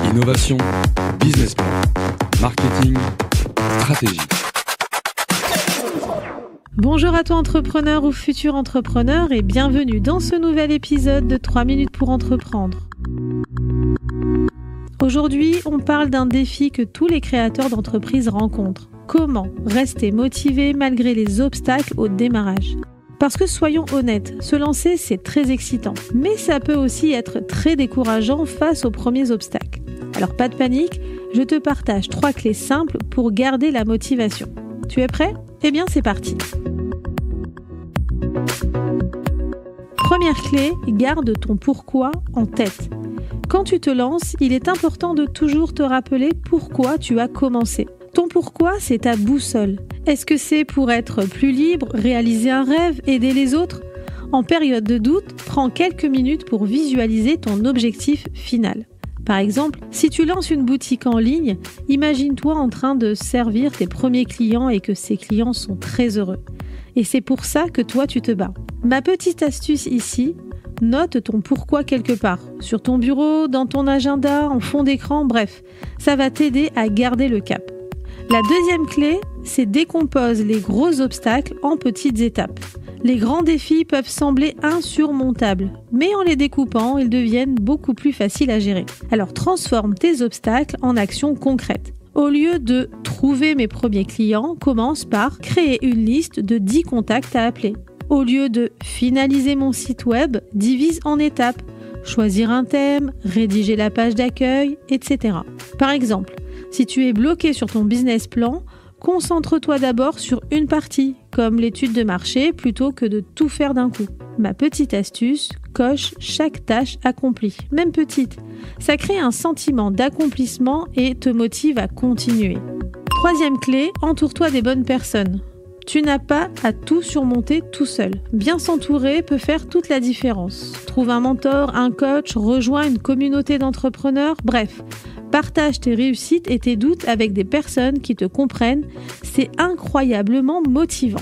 Innovation, business plan, marketing, stratégie. Bonjour à toi entrepreneur ou futur entrepreneur et bienvenue dans ce nouvel épisode de 3 minutes pour entreprendre. Aujourd'hui, on parle d'un défi que tous les créateurs d'entreprises rencontrent. Comment rester motivé malgré les obstacles au démarrage ? Parce que soyons honnêtes, se lancer c'est très excitant, mais ça peut aussi être très décourageant face aux premiers obstacles. Alors pas de panique, je te partage 3 clés simples pour garder la motivation. Tu es prêt ? Eh bien c'est parti. Première clé, garde ton pourquoi en tête. Quand tu te lances, il est important de toujours te rappeler pourquoi tu as commencé. Ton pourquoi, c'est ta boussole. Est-ce que c'est pour être plus libre, réaliser un rêve, aider les autres ? En période de doute, prends quelques minutes pour visualiser ton objectif final. Par exemple, si tu lances une boutique en ligne, imagine-toi en train de servir tes premiers clients et que ces clients sont très heureux. Et c'est pour ça que toi, tu te bats. Ma petite astuce ici, note ton pourquoi quelque part, sur ton bureau, dans ton agenda, en fond d'écran, bref, ça va t'aider à garder le cap. La deuxième clé, c'est décompose les gros obstacles en petites étapes. Les grands défis peuvent sembler insurmontables, mais en les découpant, ils deviennent beaucoup plus faciles à gérer. Alors transforme tes obstacles en actions concrètes. Au lieu de « trouver mes premiers clients », commence par « créer une liste de 10 contacts à appeler ». Au lieu de « finaliser mon site web », divise en étapes. Choisir un thème, rédiger la page d'accueil, etc. Par exemple, si tu es bloqué sur ton business plan, concentre-toi d'abord sur une partie, comme l'étude de marché, plutôt que de tout faire d'un coup. Ma petite astuce, coche chaque tâche accomplie, même petite. Ça crée un sentiment d'accomplissement et te motive à continuer. Troisième clé, entoure-toi des bonnes personnes. Tu n'as pas à tout surmonter tout seul. Bien s'entourer peut faire toute la différence. Trouve un mentor, un coach, rejoins une communauté d'entrepreneurs, bref. Partage tes réussites et tes doutes avec des personnes qui te comprennent. C'est incroyablement motivant.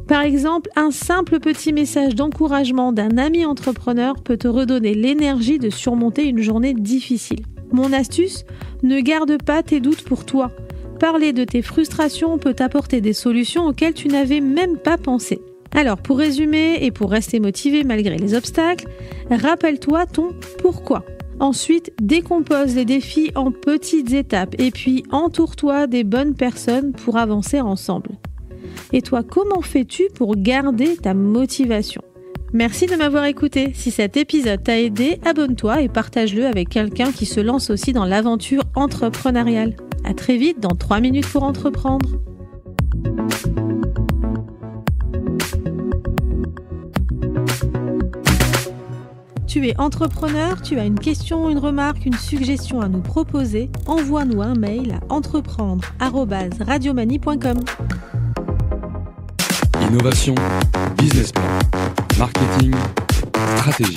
Par exemple, un simple petit message d'encouragement d'un ami entrepreneur peut te redonner l'énergie de surmonter une journée difficile. Mon astuce, ne garde pas tes doutes pour toi. Parler de tes frustrations peut t'apporter des solutions auxquelles tu n'avais même pas pensé. Alors, pour résumer et pour rester motivé malgré les obstacles, rappelle-toi ton pourquoi. Ensuite, décompose les défis en petites étapes et puis entoure-toi des bonnes personnes pour avancer ensemble. Et toi, comment fais-tu pour garder ta motivation ? Merci de m'avoir écouté. Si cet épisode t'a aidé, abonne-toi et partage-le avec quelqu'un qui se lance aussi dans l'aventure entrepreneuriale. À très vite dans 3 minutes pour entreprendre. Tu es entrepreneur, tu as une question, une remarque, une suggestion à nous proposer, envoie-nous un mail à entreprendre@radiomanie.com. Innovation, business plan, marketing, stratégie.